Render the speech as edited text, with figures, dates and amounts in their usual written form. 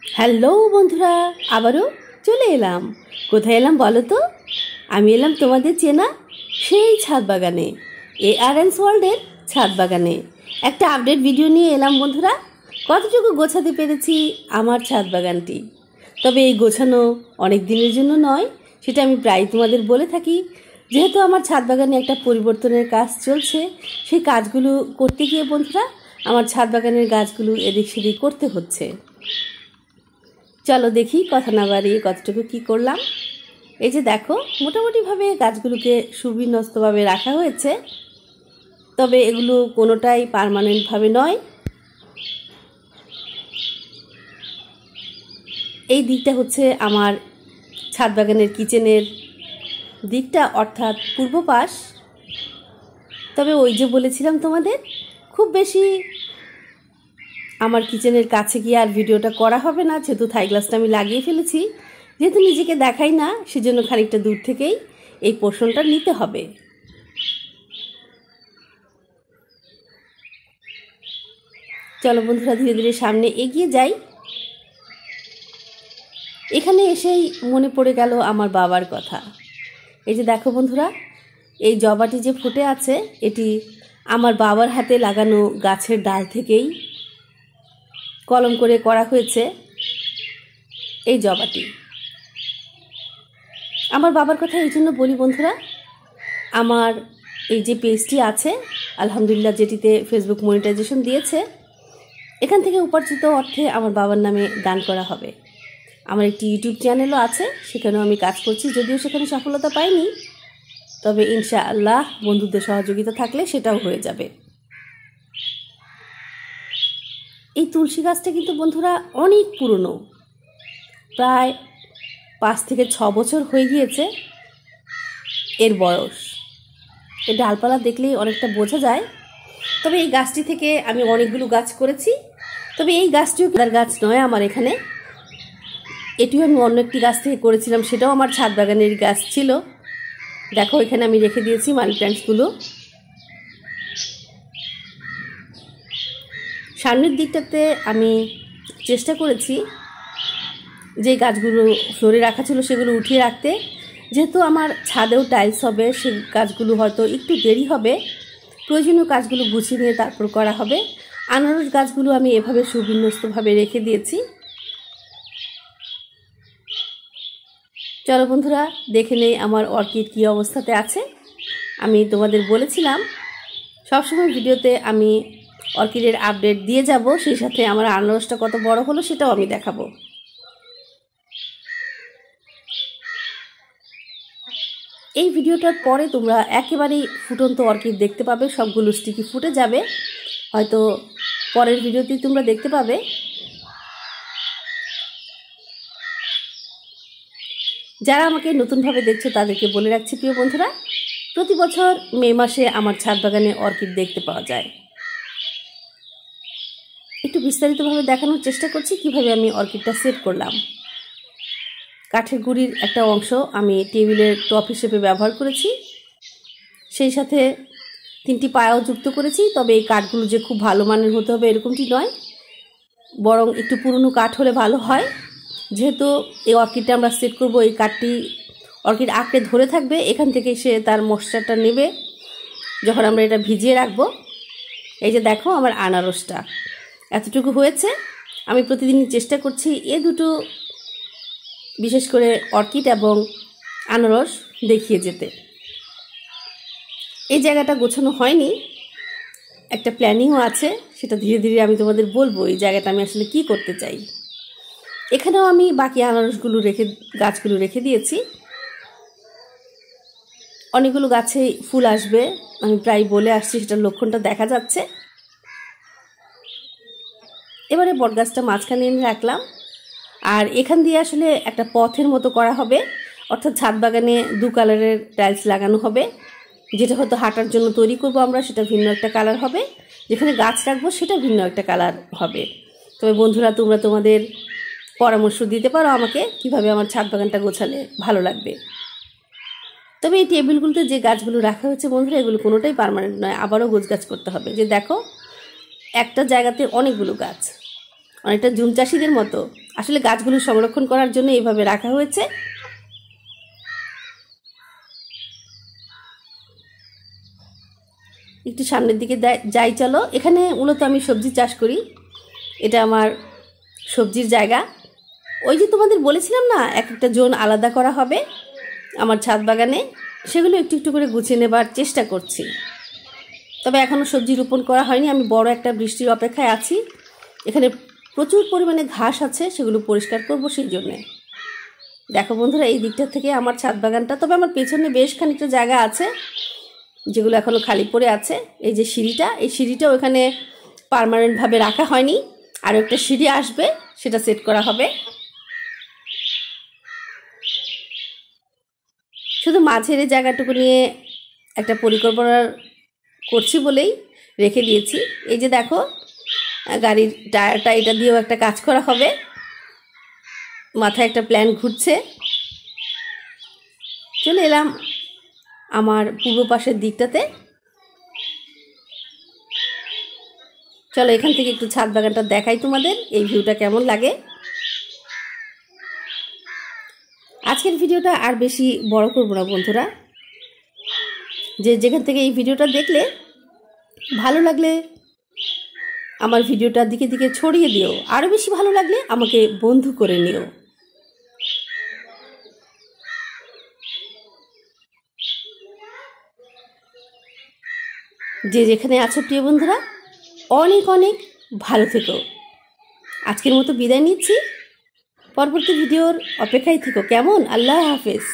Hello বন্ধুরা, আবারও চলে এলাম। কোথায় এলাম বলো তো? আমি এলাম তোমাদের চেনা সেই ছাদ বাগানে, ARN's ওয়ার্ল্ডের ছাদ বাগানে। একটা আপডেট ভিডিও নিয়ে এলাম বন্ধুরা। কতটুকু গোছাতে পেরেছি আমার ছাদ বাগানটি। তবে এই গোছানো অনেক দিনের জন্য নয়, সেটা আমি প্রায় তোমাদের বলে থাকি। যেহেতু আমার ছাদ বাগানে একটা পরিবর্তনের কাজ চলছে, সেই কাজগুলো করতে গিয়ে বন্ধুরা আমার ছাদ বাগানের গাছগুলো এদিক সেদিক করতে হচ্ছে। চলো দেখি, কথা না বাড়িয়ে কতটুকু কি করলাম। এই যে দেখো, মোটামুটিভাবে গাছগুলোকে সুবিন্যস্তভাবে রাখা হয়েছে। তবে এগুলো কোনোটাই পার্মানেন্টভাবে নয়। এই দিকটা হচ্ছে আমার ছাদ বাগানের কিচেনের দিকটা, অর্থাৎ পূর্ব পাশ। তবে ওই যে বলেছিলাম তোমাদের, খুব বেশি আমার কিচেনের কাছে গিয়ে আর ভিডিওটা করা হবে না, যেহেতু থাই গ্লাসটা আমি লাগিয়ে ফেলেছি। যেহেতু নিজেকে দেখাই না, সেজন্য খানিকটা দূর থেকেই এই পোর্শনটা নিতে হবে। চলো বন্ধুরা, ধীরে ধীরে সামনে এগিয়ে যাই। এখানে এসেই মনে পড়ে গেল আমার বাবার কথা। এই যে দেখো বন্ধুরা, এই জবাটি যে ফুটে আছে, এটি আমার বাবার হাতে লাগানো গাছের ডাল থেকেই কলম করে করা হয়েছে। এই জবাটি আমার বাবার কথা এই জন্য বলি বন্ধুরা, আমার এই যে পেজটি আছে আলহামদুলিল্লাহ, যেটিতে ফেসবুক মনিটাইজেশন দিয়েছে, এখান থেকে উপার্জিত অর্থে আমার বাবার নামে দান করা হবে। আমার একটি ইউটিউব চ্যানেলও আছে, সেখানেও আমি কাজ করছি। যদিও সেখানে সফলতা পাইনি, তবে ইনশাআল্লাহ বন্ধুদের সহযোগিতা থাকলে সেটাও হয়ে যাবে। এই তুলসী গাছটা কিন্তু বন্ধুরা অনেক পুরনো, প্রায় 5 থেকে 6 বছর হয়ে গিয়েছে এর বয়স। এর ডালপালা দেখলেই অনেকটা বোঝা যায়। তবে এই গাছটি থেকে আমি অনেকগুলো গাছ করেছি। তবে এই গাছটিও তার গাছ নয় আমার এখানে, এটিও আমি অন্য একটি গাছ থেকে করেছিলাম, সেটাও আমার ছাদ বাগানের গাছ ছিল। দেখো এখানে আমি রেখে দিয়েছি মানি প্ল্যান্টসগুলো। সামনের দিকটাতে আমি চেষ্টা করেছি যে গাছগুলো ফ্লোরে রাখা ছিল সেগুলো উঠিয়ে রাখতে। যেহেতু আমার ছাদেও টাইলস হবে, সেই কাজগুলো হয়তো একটু দেরি হবে। প্রয়োজনীয় কাজগুলো গুছিয়ে নিয়ে তারপর করা হবে। আনারস গাছগুলো আমি এভাবে সুবিন্যস্তভাবে রেখে দিয়েছি। চলো বন্ধুরা, দেখে নেই আমার অর্কিড কী অবস্থাতে আছে। আমি তোমাদের বলেছিলাম সবসময় ভিডিওতে আমি অর্কিডের আপডেট দিয়ে যাব, সেই সাথে আমার আনারসটা কত বড় হলো সেটাও আমি দেখাবো। এই ভিডিওটার পরে তোমরা একেবারেই ফুটন্ত অর্কিড দেখতে পাবে, সবগুলো স্টিকি ফুটে যাবে। হয়তো পরের ভিডিওতেই তোমরা দেখতে পাবে। যারা আমাকে নতুনভাবে দেখছো তাদেরকে বলে রাখছি প্রিয় বন্ধুরা, প্রতি বছর মে মাসে আমার ছাদ বাগানে অর্কিড দেখতে পাওয়া যায়। একটু বিস্তারিতভাবে দেখানোর চেষ্টা করছি কিভাবে আমি অর্কিডটা সেট করলাম। কাঠের গুঁড়ির একটা অংশ আমি টেবিলের টপ হিসেবে ব্যবহার করেছি, সেই সাথে 3টি পায়াও যুক্ত করেছি। তবে এই কাঠগুলো যে খুব ভালো মানের হতে হবে এরকমটি নয়, বরং একটু পুরনো কাঠ হলে ভালো হয়। যেহেতু এই অর্কিডটা আমরা সেট করব, এই কাঠটি অর্কিড আঁকড়ে ধরে থাকবে, এখান থেকে সে তার ময়েশ্চারটা নেবে যখন আমরা এটা ভিজিয়ে রাখবো। এই যে দেখো আমার আনারসটা এতটুকু হয়েছে। আমি প্রতিদিনই চেষ্টা করছি এ দুটো, বিশেষ করে অর্কিড এবং আনারস দেখিয়ে যেতে। এই জায়গাটা গোছানো হয়নি, একটা প্ল্যানিংও আছে, সেটা ধীরে ধীরে আমি তোমাদের বলবো এই জায়গাটা আমি আসলে কি করতে চাই। এখানেও আমি বাকি আনারসগুলো গাছগুলো রেখে দিয়েছি। অনেকগুলো গাছে ফুল আসবে, আমি প্রায় বলে আসছি, সেটার লক্ষণটা দেখা যাচ্ছে। এবারে বটগাছটা মাঝখানে এনে রাখলাম, আর এখান দিয়ে আসলে একটা পথের মতো করা হবে, অর্থাৎ ছাদ বাগানে 2 কালারের টাইলস লাগানো হবে। যেটা হয়তো হাঁটার জন্য তৈরি করব আমরা, সেটা ভিন্ন একটা কালার হবে। যেখানে গাছ রাখবো সেটা ভিন্ন একটা কালার হবে। তবে বন্ধুরা, তোমরা তোমাদের পরামর্শ দিতে পারো আমাকে কিভাবে আমার ছাদ বাগানটা গোছালে ভালো লাগবে। তবে এই টেবিলগুলোতে যে গাছগুলো রাখা হয়েছে বন্ধুরা, এগুলো কোনোটাই পার্মানেন্ট নয়, আবারও গোছগাছ করতে হবে। যে দেখো, একটা জায়গাতে অনেকগুলো গাছ, অনেকটা জুম চাষিদের মতো আসলে গাছগুলো সংরক্ষণ করার জন্য এইভাবে রাখা হয়েছে। একটু সামনের দিকে যাই চলো। এখানে মূলত আমি সবজি চাষ করি, এটা আমার সবজির জায়গা। ওই যে তোমাদের বলেছিলাম না এক একটা জোন আলাদা করা হবে আমার ছাদ বাগানে, সেগুলো একটু একটু করে গুছিয়ে নেবার চেষ্টা করছি। তবে এখনও সবজি রোপণ করা হয়নি, আমি বড় একটা বৃষ্টির অপেক্ষায় আছি। এখানে প্রচুর পরিমাণে ঘাস আছে, সেগুলো পরিষ্কার করবো সেই জন্যে। দেখো বন্ধুরা, এই দিকটা থেকে আমার ছাদ বাগানটা। তবে আমার পেছনে বেশ খানিকটা জায়গা আছে যেগুলো এখনও খালি পড়ে আছে। এই যে সিঁড়িটা, এই সিঁড়িটাও এখানে পার্মানেন্টভাবে রাখা হয়নি, আর একটা সিঁড়ি আসবে, সেটা সেট করা হবে। শুধু মাঝের এই জায়গাটুকু নিয়ে একটা পরিকল্পনা করছি বলেই রেখে দিয়েছি। এই যে দেখো, গাড়ির টায়ারটা, এটা দিয়েও একটা কাজ করা হবে। মাথায় একটা প্ল্যান ঘুরছে। চলে এলাম আমার পূর্ব পাশের দিকটাতে। চলো এখান থেকে একটু ছাদ বাগানটা দেখাই তোমাদের, এই ভিউটা কেমন লাগে। আজকের ভিডিওটা আর বেশি বড় করব না বন্ধুরা। যেখান থেকে এই ভিডিওটা দেখলে ভালো লাগলে আমার ভিডিওটা দিকে দিকে ছড়িয়ে দিও, আরও বেশি ভালো লাগলে আমাকে বন্ধু করে নিও। যেখানে আছো প্রিয় বন্ধুরা, অনেক অনেক ভালো থেকো। আজকের মতো বিদায় নিচ্ছি, পরবর্তী ভিডিওর অপেক্ষায় থেকো কেমন। আল্লাহ হাফেজ।